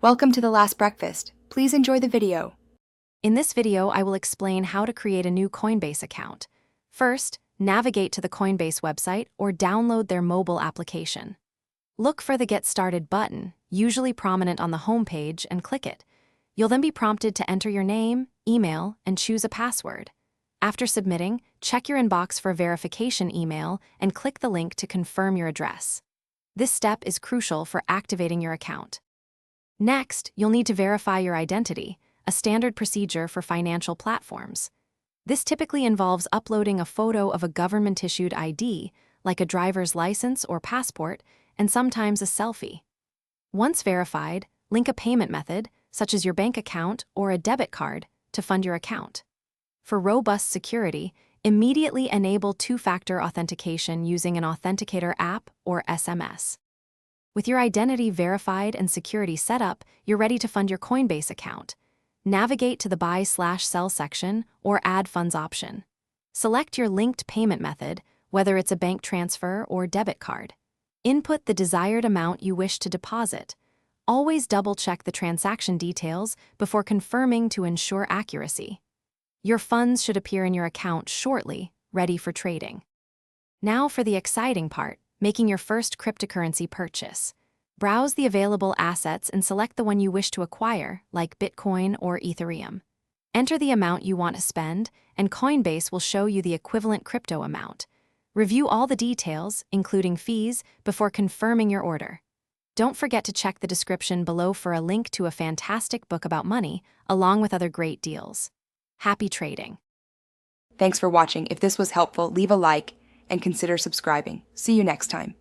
Welcome to The Last Breakfast. Please enjoy the video. In this video, I will explain how to create a new Coinbase account. First, navigate to the Coinbase website or download their mobile application. Look for the Get Started button, usually prominent on the homepage, and click it. You'll then be prompted to enter your name, email, and choose a password. After submitting, check your inbox for verification email and click the link to confirm your address. This step is crucial for activating your account. Next, you'll need to verify your identity, a standard procedure for financial platforms. This typically involves uploading a photo of a government-issued ID, like a driver's license or passport, and sometimes a selfie. Once verified, link a payment method, such as your bank account or a debit card, to fund your account. For robust security, immediately enable two-factor authentication using an authenticator app or SMS. With your identity verified and security set up, you're ready to fund your Coinbase account. Navigate to the Buy/Sell section or Add Funds option. Select your linked payment method, whether it's a bank transfer or debit card. Input the desired amount you wish to deposit. Always double-check the transaction details before confirming to ensure accuracy. Your funds should appear in your account shortly, ready for trading. Now for the exciting part, making your first cryptocurrency purchase. Browse the available assets and select the one you wish to acquire, like Bitcoin or Ethereum. Enter the amount you want to spend, and Coinbase will show you the equivalent crypto amount. Review all the details, including fees, before confirming your order. Don't forget to check the description below for a link to a fantastic book about money, along with other great deals. Happy trading! Thanks for watching. If this was helpful, leave a like and consider subscribing. See you next time.